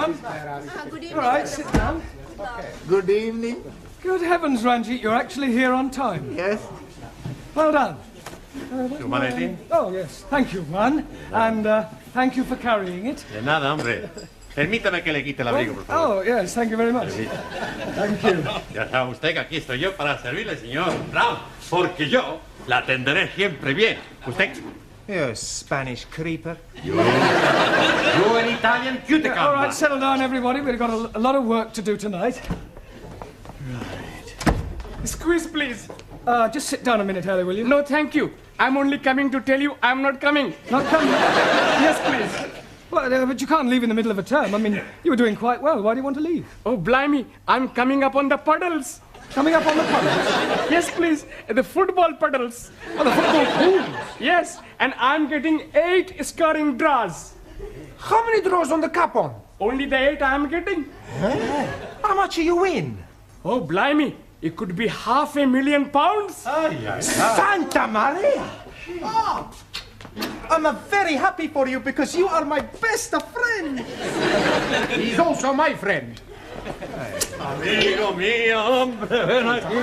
Good evening. All right, sit down. Okay. Good evening. Good heavens, Ranjit, you're actually here on time. Yes. Well done. Humanity. Oh, yes. Thank you, Juan. And thank you for carrying it. De nada, hombre. Permítame que le quite el abrigo, por favor. Oh, yes, thank you very much. Thank you. Ya sabe usted que aquí estoy yo para servirle, señor Brown, porque yo la atenderé siempre bien. ¿Usted? You Spanish creeper. You an Italian cuticum. All right, settle down, everybody. We've got a lot of work to do tonight. Right. Squeeze, please. Just sit down a minute, Harry, will you? No, thank you. I'm only coming to tell you I'm not coming. Not coming? Yes, please. Well, but you can't leave in the middle of a term. I mean, you were doing quite well. Why do you want to leave? Oh, blimey. I'm coming up on the puddles. Coming up on the puddles? Yes, please. The football puddles. Oh, the football pools? Yes, and I'm getting 8 scoring draws. How many draws on the capon? Only the 8 I'm getting. How much do you win? Oh, blimey. It could be £500,000. Santa Maria! Oh, I'm very happy for you because you are my best friend. He's also my friend. Amigo mío, hombre, ven aquí.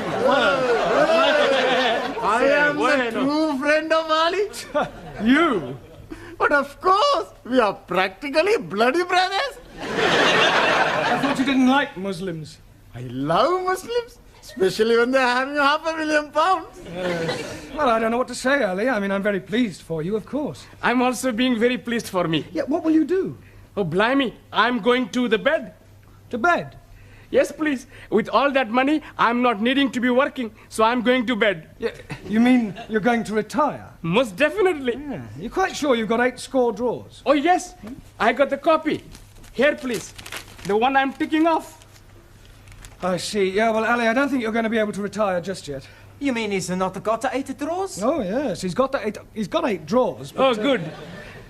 I am the true friend of Ali. You? But of course, we are practically bloody brothers. I thought you didn't like Muslims. I love Muslims, especially when they're having £500,000. Well, I don't know what to say, Ali. I mean, I'm very pleased for you, of course. I'm also being very pleased for me. Yeah, what will you do? Oh, blimey. I'm going to the bed. To bed? Yes, please. With all that money, I'm not needing to be working, so I'm going to bed. Yeah, you mean you're going to retire? Most definitely. Yeah. You're quite sure you've got 8 score draws? Oh, yes. I got the copy. Here, please. The one I'm ticking off. I see. Yeah, well, Ali, I don't think you're going to be able to retire just yet. You mean he's not got 8 draws? Oh, yes. He's got 8 draws. But, Oh, good.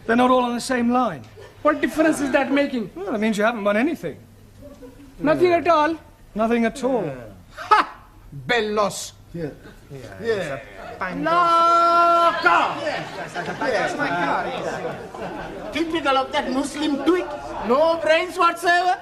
They're not all on the same line. What difference is that making? Well, it means you haven't won anything. Nothing at all. Nothing at all. Ha! Bellos. Yeah. Naka! Yes, my car. Typical of that Muslim twig. No brains whatsoever.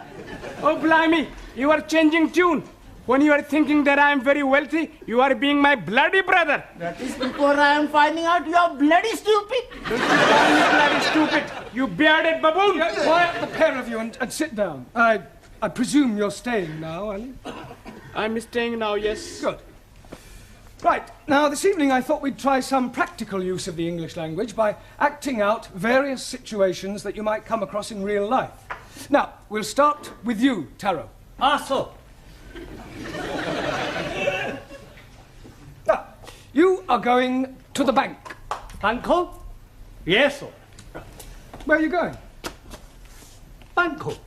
Oh, blimey. You are changing tune. When you are thinking that I am very wealthy, you are being my bloody brother. That is before I am finding out you are bloody stupid. Don't you call me bloody stupid, you bearded baboon. Quiet, the pair of you, and sit down. I presume you're staying now, Ali? I'm staying now, yes. Good. Right, now this evening I thought we'd try some practical use of the English language by acting out various situations that you might come across in real life. Now, we'll start with you, Taro. So. Now, you are going to the bank. Banco? Yes, sir. Where are you going? Banco.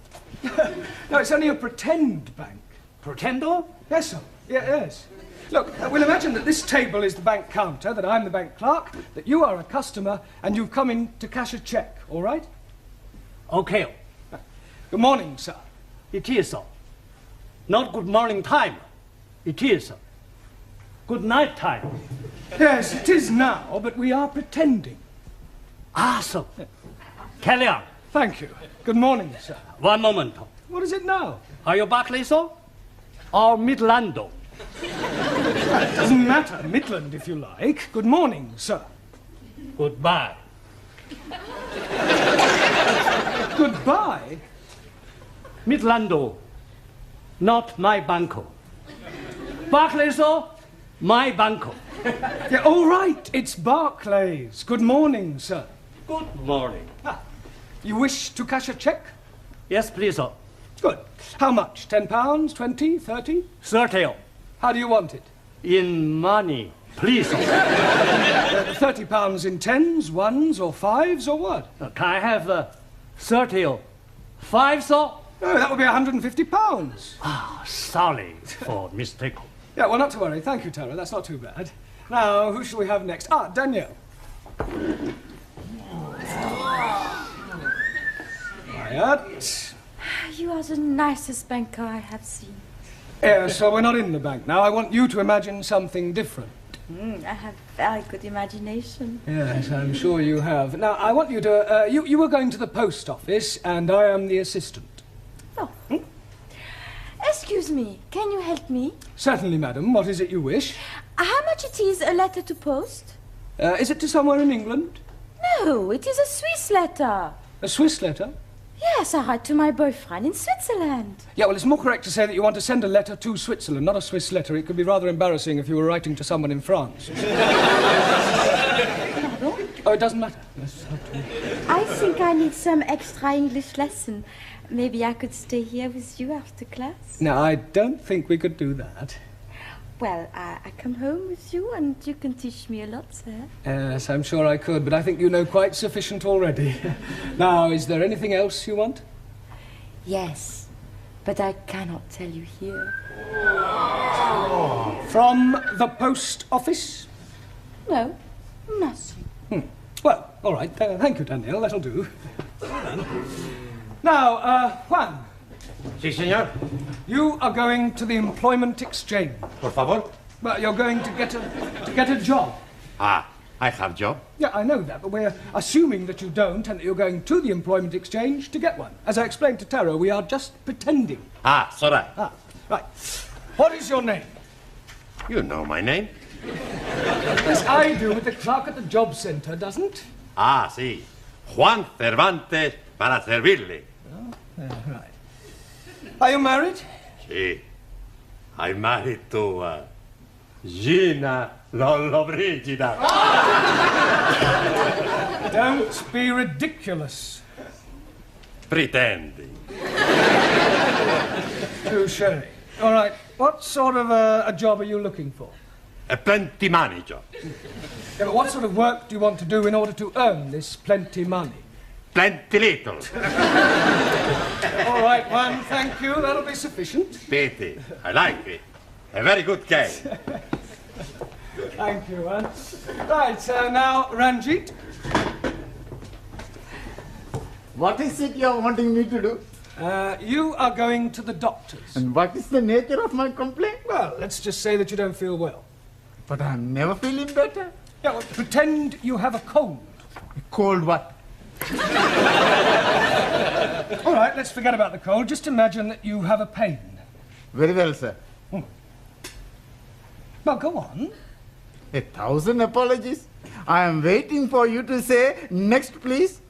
No, it's only a pretend bank. Pretendo? Yes, sir. Yes. Look, we'll imagine that this table is the bank counter, that I'm the bank clerk, that you are a customer, and you've come in to cash a cheque, all right? Okay. Good morning, sir. It is so. Not good morning time. It is good night time. Yes, it is now, but we are pretending. So. Carry on. Thank you. Good morning, sir. One moment. What is it now? Are you Barclays or Midlando? It doesn't matter. Midland, if you like. Good morning, sir. Goodbye. Goodbye? Midlando, not my banco. Barclays or my banco. Yeah, all right. It's Barclays. Good morning, sir. Good morning. You wish to cash a cheque? Yes, please, sir. Good. How much? £10, 20, 30? 30. How do you want it? In money, please, sir. £30 in tens, ones, or fives, or what? Can I have 30 5, sir? No, that would be £150. Sorry for mistake. Yeah, well, not to worry. Thank you, Tara. That's not too bad. Now, who shall we have next? Danielle. Quiet. You are the nicest banker I have seen. Yeah, so we're not in the bank now. I want you to imagine something different. I have very good imagination. Yes, I'm sure you have. Now, I want you to... you were going to the post office, and I am the assistant. Oh. Excuse me, can you help me? Certainly, madam. What is it you wish? How much it is a letter to post? Is it to somewhere in England? No, it is a Swiss letter. A Swiss letter? Yes, I write to my boyfriend in Switzerland. Yeah, well, it's more correct to say that you want to send a letter to Switzerland, not a Swiss letter. It could be rather embarrassing if you were writing to someone in France. Oh, it doesn't matter. I think I need some extra English lesson. Maybe I could stay here with you after class? No, I don't think we could do that. Well, I come home with you and you can teach me a lot, sir. Yes, I'm sure I could, but I think you know quite sufficient already. Now, is there anything else you want? Yes, but I cannot tell you here. From the post office? No, nothing. Well, all right. Thank you, Daniel. That'll do. Now, Juan, Sí, señor. you are going to the employment exchange. Por favor. Well, you're going to get a job. Ah, I have job. Yeah, I know that, but we're assuming that you don't and that you're going to the employment exchange to get one. As I explained to Taro, we are just pretending. Ah, it's all right. Ah, right. What is your name? You know my name. Yes, I do, but the clerk at the job centre doesn't. Ah, sí. Juan Cervantes para servirle. Right. Are you married? Sí. I'm married to Gina Lollobrigida. Don't be ridiculous. Pretending. Touché. All right. What sort of a job are you looking for? A plenty money job. Yeah, but what sort of work do you want to do in order to earn this plenty money? Plenty little. All right, Juan, thank you. That'll be sufficient. Pity. I like it. A very good game. Thank you, Juan. Right, now, Ranjit. What is it you're wanting me to do? You are going to the doctor's. And what is the nature of my complaint? Well, let's just say that you don't feel well. But I'm never feeling better. Yeah, well, pretend you have a cold. Cold what? All right, let's forget about the cold. Just imagine that you have a pain. Very well, sir. Well, go on. 1,000 apologies. I am waiting for you to say, next please.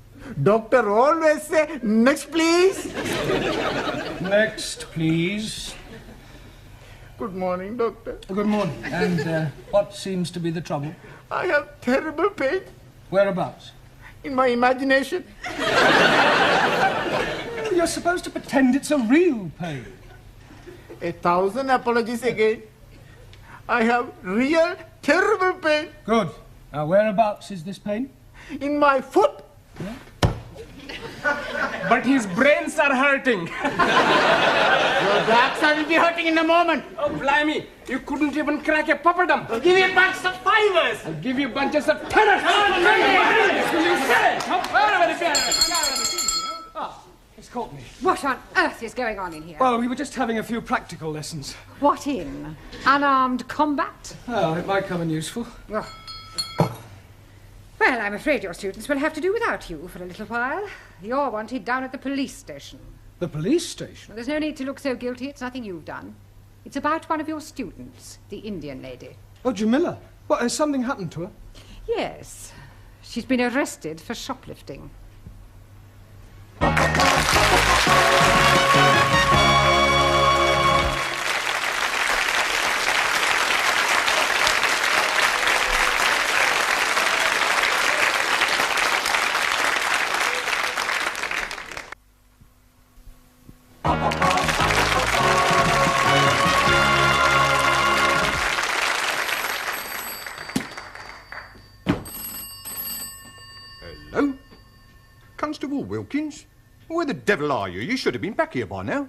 Doctor always say, next please. Next, please. Good morning, doctor. Good morning. And what seems to be the trouble? I have terrible pain Whereabouts? in my imagination. You're supposed to pretend it's a real pain. 1,000 apologies again. I have real terrible pain Good. Now, whereabouts is this pain? in my foot. But his brains are hurting. Your backside will be hurting in a moment. Oh, blimey. You couldn't even crack a papadum. I'll give you a bunch of fivers. I'll give you bunches of tenors. It's caught me. What on earth is going on in here? Well, we were just having a few practical lessons. What in? Unarmed combat? Oh, it might come in useful. Oh. Well, I'm afraid your students will have to do without you for a little while. You're wanted down at the police station. The police station? Well, there's no need to look so guilty. It's nothing you've done. It's about one of your students, the Indian lady. Oh, Jamila. What, has something happened to her? Yes. She's been arrested for shoplifting. Hello? Constable Wilkins? Where the devil are you? You should have been back here by now.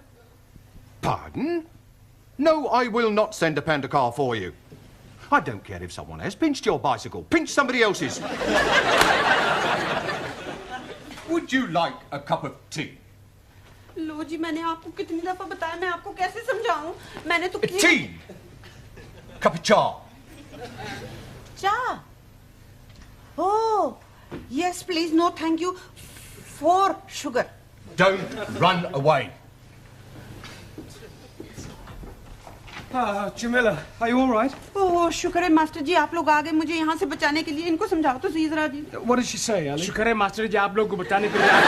Pardon? No, I will not send a panda car for you. I don't care if someone has pinched your bicycle. Pinch somebody else's. Would you like a cup of tea? लो जी मैंने आपको कितनी दफा बताया मैं आपको कैसे समझाऊं मैंने तो Tea! Cup of cha. Cha. Oh, yes please no thank you for sugar. Don't run away. Jamila, are you all right? ओह शुक्र है मास्टर जी आप लोग आ गए मुझे यहाँ से बचाने के लिए इनको समझाओ तो सही जरा जी What did she say, Ali? शुक्र है मास्टर जी आप लोग को बचाने के लिए आ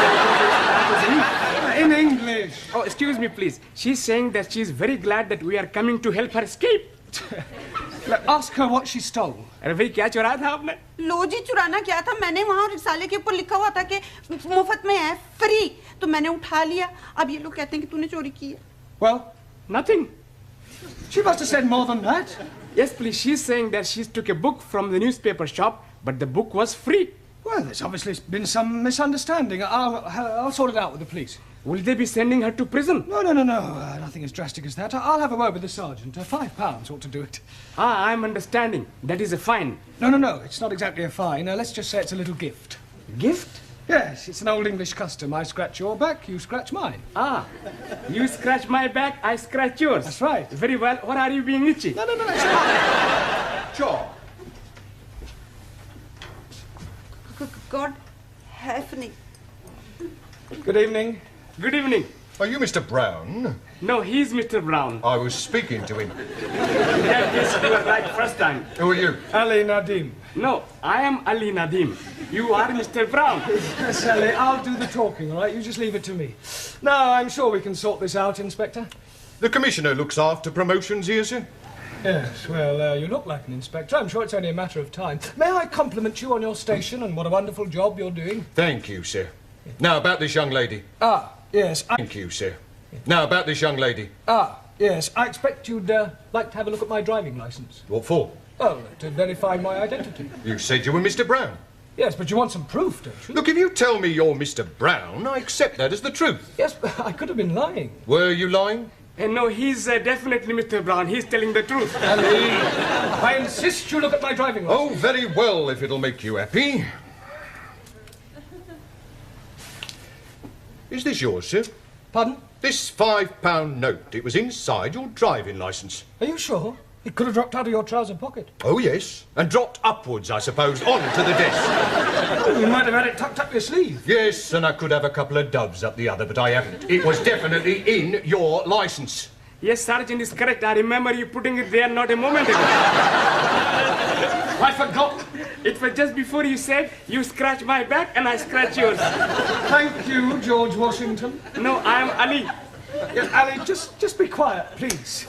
गए। In English. Oh, excuse me, please. She's saying that she's very glad that we are coming to help her escape. Ask her what she stole. अरे भाई क्या चुराया था आपने? लो जी चुराना क्या था मैंने वहाँ रिसाले के ऊपर लिखा हुआ था कि मुफ्त में है फ्री तो मैंने उठा लिया अब ये लोग कहते हैं कि तूने चोरी की है Well, Nothing. she must have said more than that. Yes, please. She's saying that she took a book from the newspaper shop, but the book was free. Well, there's obviously been some misunderstanding. I'll sort it out with the police. Will they be sending her to prison? No. Nothing as drastic as that. I'll have a word with the sergeant. £5 ought to do it. Ah, I'm understanding. That is a fine. No. It's not exactly a fine. Let's just say it's a little gift. Gift? Yes, it's an old English custom. I scratch your back, you scratch mine. Ah, you scratch my back, I scratch yours. That's right. Very well. What are you being itchy? No, it's fine. John. God help me Good evening. Good evening. Are you Mr. Brown? No, he's Mr. Brown. I was speaking to him. Yes, you were right first time. Who are you? Ali Nadim. No, I am Ali Nadim. You are Mr. Brown. Yes, Ali, I'll do the talking, all right? You just leave it to me. No, I'm sure we can sort this out, Inspector. The Commissioner looks after promotions here, sir. Yes, well, you look like an inspector. I'm sure it's only a matter of time. May I compliment you on your station and what a wonderful job you're doing? Thank you, sir. Now, about this young lady. Yes. Thank you, sir. Now, about this young lady. Yes. I expect you'd like to have a look at my driving licence. What for? Oh, to verify my identity. You said you were Mr. Brown. Yes, but you want some proof, don't you? Look, if you tell me you're Mr. Brown, I accept that as the truth. Yes, but I could have been lying. Were you lying? No, he's definitely Mr. Brown. He's telling the truth. Ali, I insist you look at my driving licence. Oh, very well, if it'll make you happy. Is this yours, sir? Pardon? This £5 note. It was inside your driving licence. Are you sure? It could have dropped out of your trouser pocket. Oh, yes. And dropped upwards, I suppose, onto the desk. Oh, you might have had it tucked up your sleeve. Yes, and I could have a couple of doves up the other, but I haven't. It was definitely in your licence. Yes, Sergeant is correct. I remember you putting it there not a moment ago. I forgot. It was just before you said, you scratch my back and I scratch yours. Thank you, George Washington. No, I am Ali. Yes, Ali, just be quiet, please.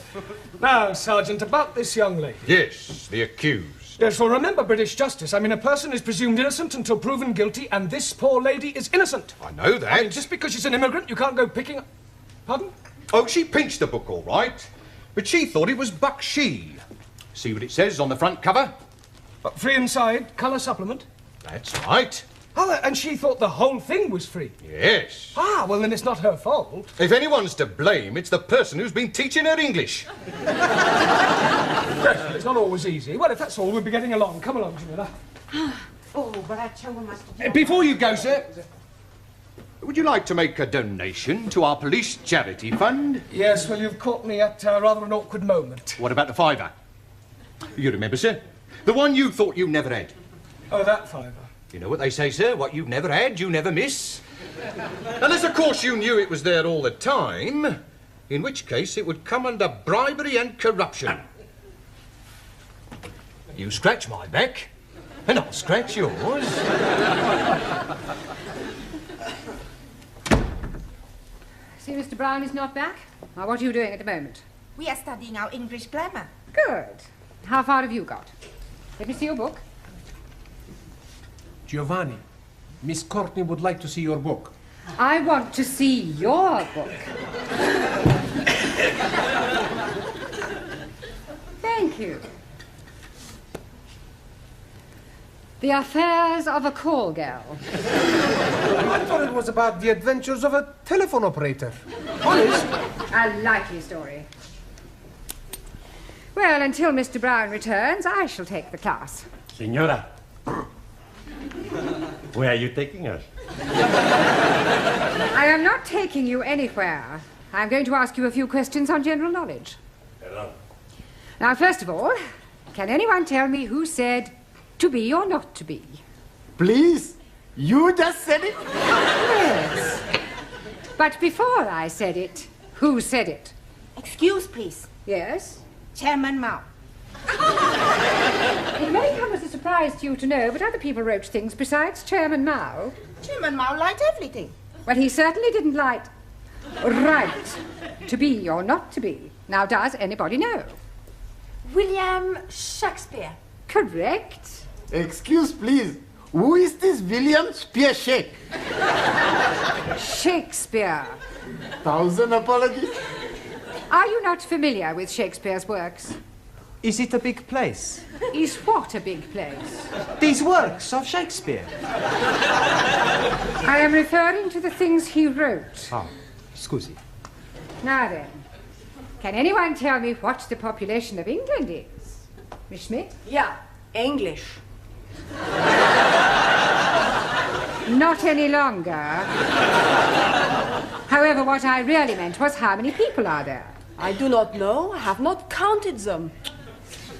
Now, Sergeant, about this young lady. Yes, the accused. Yes, well, remember British justice. I mean, a person is presumed innocent until proven guilty, and this poor lady is innocent. I know that. I mean, just because she's an immigrant, you can't go picking up... Pardon? Oh, she pinched the book, all right. But she thought it was Bakshi. See what it says on the front cover? Free inside, colour supplement. That's right. Oh, and she thought the whole thing was free. Yes. Ah, well, then it's not her fault. If anyone's to blame, it's the person who's been teaching her English. Yes, it's not always easy. Well, if that's all, we'll be getting along. Come along, Jamila. Before you go, sir, would you like to make a donation to our police charity fund? Yes, well, you've caught me at rather an awkward moment. What about the £5? You remember, sir? The one you thought you never had. Oh, that £5. You know what they say, sir? What you've never had, you never miss. Unless, of course, you knew it was there all the time, in which case it would come under bribery and corruption. You scratch my back, and I'll scratch yours. See, Mr. Brown is not back? Now, what are you doing at the moment? We are studying our English grammar. Good. How far have you got? Let me see your book. Giovanni, Miss Courtney would like to see your book. I want to see your book. Thank you. The Affairs of a Call Girl. I thought it was about the adventures of a telephone operator. Honest? A likely story. Well, until Mr. Brown returns, I shall take the class. Señora, where are you taking us? I am not taking you anywhere. I'm going to ask you a few questions on general knowledge. Hello. Now, first of all, can anyone tell me who said to be or not to be? Please, you just said it? Yes. But before I said it, who said it? Excuse, please. Yes? Chairman Mao. It may come as a surprise to you to know, but other people wrote things besides Chairman Mao. Chairman Mao liked everything. Well, he certainly didn't like right to be or not to be. Now, does anybody know? William Shakespeare. Correct. Excuse, please. Who is this William Spearshake? Shakespeare. 1,000 apologies. Are you not familiar with Shakespeare's works? Is it a big place? Is what a big place? These works of Shakespeare. I am referring to the things he wrote. Oh, scusi. Now then, can anyone tell me what the population of England is? Miss Smith? Yeah, English. Not any longer. However, what I really meant was how many people are there? I do not know. I have not counted them.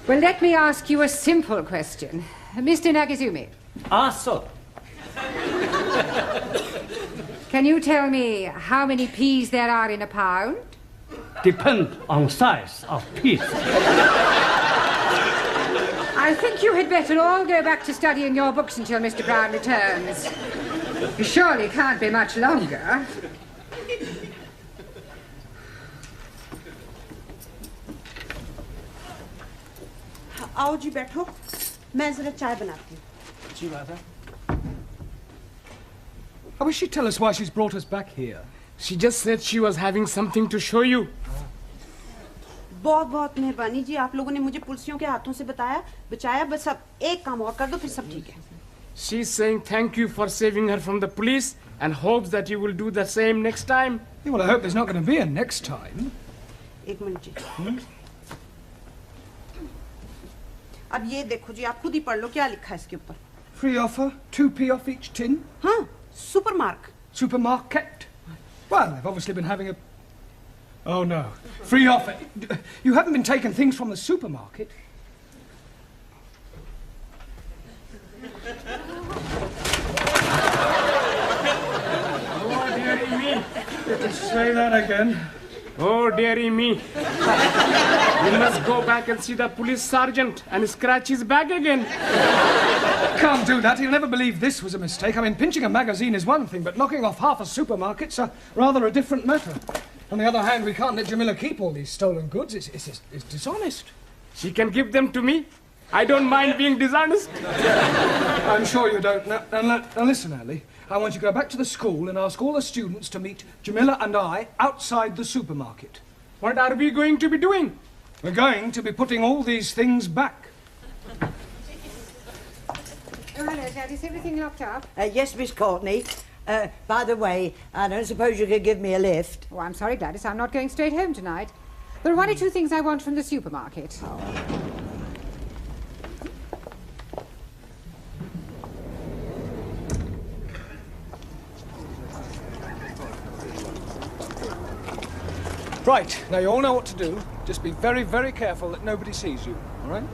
Well, let me ask you a simple question. Mr. Nagazumi. Ah, so. Can you tell me how many peas there are in a pound? Depend on size of piece. I think you had better all go back to studying your books until Mr. Brown returns. You surely can't be much longer. आओ जी बैठो मैं जरा चाय बनाती हूँ जी Radha. I wish she'd tell us why she's brought us back here. She just said she was having something to show you. बहुत बहुत मेहरबानी जी आप लोगों ने मुझे पुलिसियों के हाथों से बचाया बस अब एक काम और कर दो फिर सब ठीक है She's saying thank you for saving her from the police and hopes that you will do the same next time. Yeah, well, I hope there's not going to be a next time. एक minute जी अब ये देखो जी आप खुद ही पढ़ लो क्या लिखा है इसके ऊपर Free offer, 2p off each tin. हाँ सुपरमार्क Supermarket. Well, they've obviously been having a... Oh, no. Free offer. You haven't been taking things from the supermarket. Oh, dearie me. Say that again. Oh, dearie me. You must go back and see the police sergeant and scratch his back again. Can't do that. He'll never believe this was a mistake. I mean, pinching a magazine is one thing, but knocking off half a supermarket's rather a different matter. On the other hand, we can't let Jamila keep all these stolen goods. It's dishonest. She can give them to me. I don't mind being dishonest. I'm sure you don't. Now listen, Ali. I want you to go back to the school and ask all the students to meet Jamila and I outside the supermarket. What are we going to be doing? We're going to be putting all these things back. Oh, hello, Dad. Is everything locked up? Yes, Miss Courtney. By the way, I don't suppose you could give me a lift. Oh, I'm sorry, Gladys. I'm not going straight home tonight. There are one or two things I want from the supermarket. Right, now you all know what to do. Just be very, very careful that nobody sees you, all right?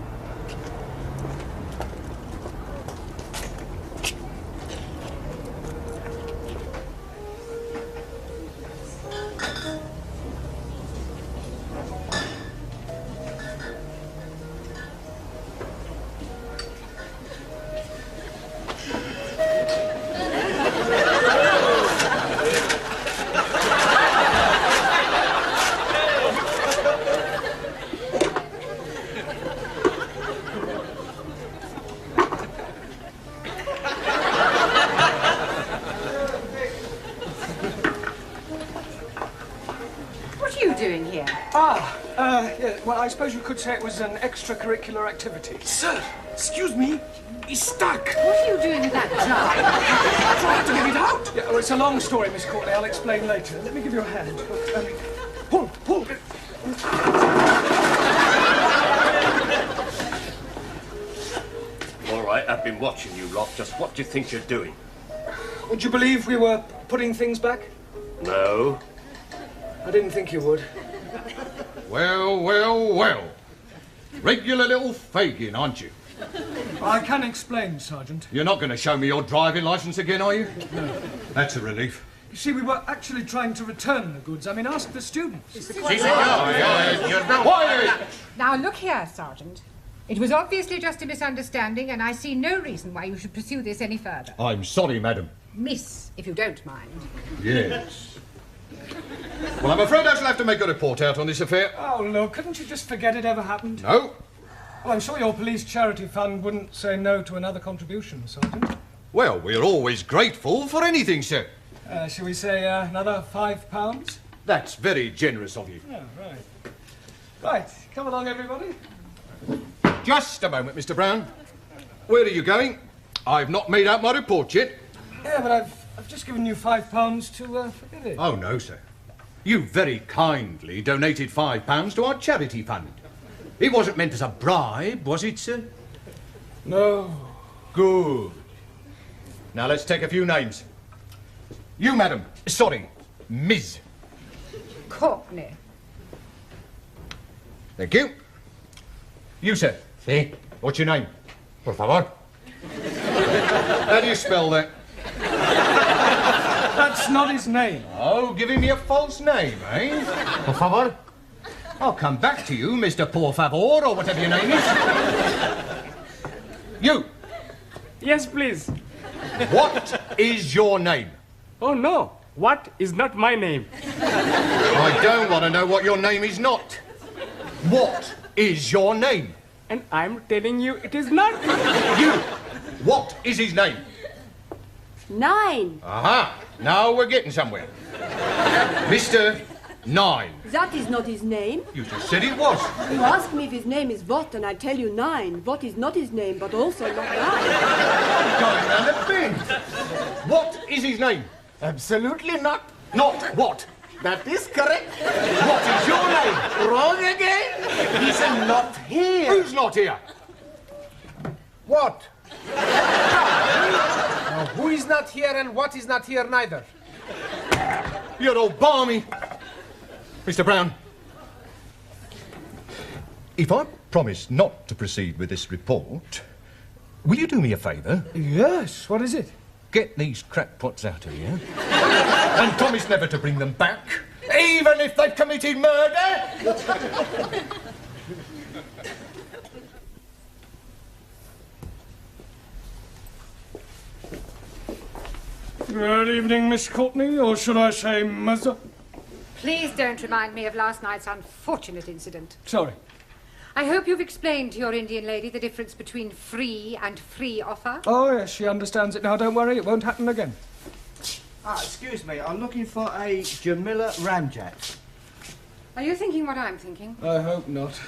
Yeah, well, I suppose you could say it was an extracurricular activity. Sir, excuse me. He's stuck. What are you doing with that jar? Trying to get it out. Yeah, well, it's a long story, Miss Courtney. I'll explain later. Let me give you a hand. Pull. All right, I've been watching you lot. Just what do you think you're doing? Would you believe we were putting things back? No. I didn't think you would. Well. Regular little Fagin, aren't you? I can explain, Sergeant. You're not going to show me your driving licence again, are you? No. That's a relief. You see, we were actually trying to return the goods. I mean, ask the students. Now, look here, Sergeant. It was obviously just a misunderstanding, and I see no reason why you should pursue this any further. I'm sorry, madam. Miss, if you don't mind. Yes. Well, I'm afraid I shall have to make a report out on this affair. Oh, look, couldn't you just forget it ever happened? No. Well, I'm sure your police charity fund wouldn't say no to another contribution, Sergeant. Well, we're always grateful for anything, sir. Shall we say another £5? That's very generous of you. Oh, right. Right, come along, everybody. Just a moment, Mr. Brown. Where are you going? I've not made out my report yet. Yeah, but I've just given you £5 to forget it. Oh, no, sir. You very kindly donated £5 to our charity fund. It wasn't meant as a bribe, was it, sir? No. Good. Now, let's take a few names. You, madam. Sorry, Ms. Courtney. Thank you. You, sir. Sí. What's your name? Por favor. How do you spell that? That's not his name. Oh, giving me a false name, eh? Por favor. I'll come back to you, Mr. Por Favor, or whatever your name is. You. Yes, please. What is your name? Oh, no. What is not my name? I don't want to know what your name is not. What is your name? And I'm telling you it is not. You. What is his name? 9. Aha. Now we're getting somewhere. Mr. 9. That is not his name. You just said it was. You ask me if his name is what, and I tell you 9. What is not his name, but also not 9. Going round a bend. What is his name? Absolutely not. Not what? That is correct. What is your name? Wrong again. He's not here. Who's not here? What? Now, who is not here and what is not here neither? You're all balmy. Mr. Brown, if I promise not to proceed with this report, will you do me a favour? Yes, what is it? Get these crackpots out of here and promise never to bring them back, even if they've committed murder. Good evening, Miss Courtney, or should I say Mother? Please don't remind me of last night's unfortunate incident. Sorry. I hope you've explained to your Indian lady the difference between free and free offer. Oh, yes, she understands it now. Don't worry, it won't happen again. Excuse me, I'm looking for a Jamila Ramjack. Are you thinking what I'm thinking? I hope not.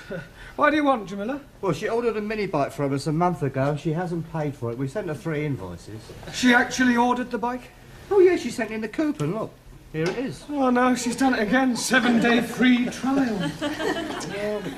Why do you want, Jamila? Well, she ordered a mini bike from us a month ago and she hasn't paid for it. We sent her 3 invoices. She actually ordered the bike? Oh, yeah, she sent in the coupon, look. Here it is. Oh, no, she's done it again. 7-day free trial. Thank you.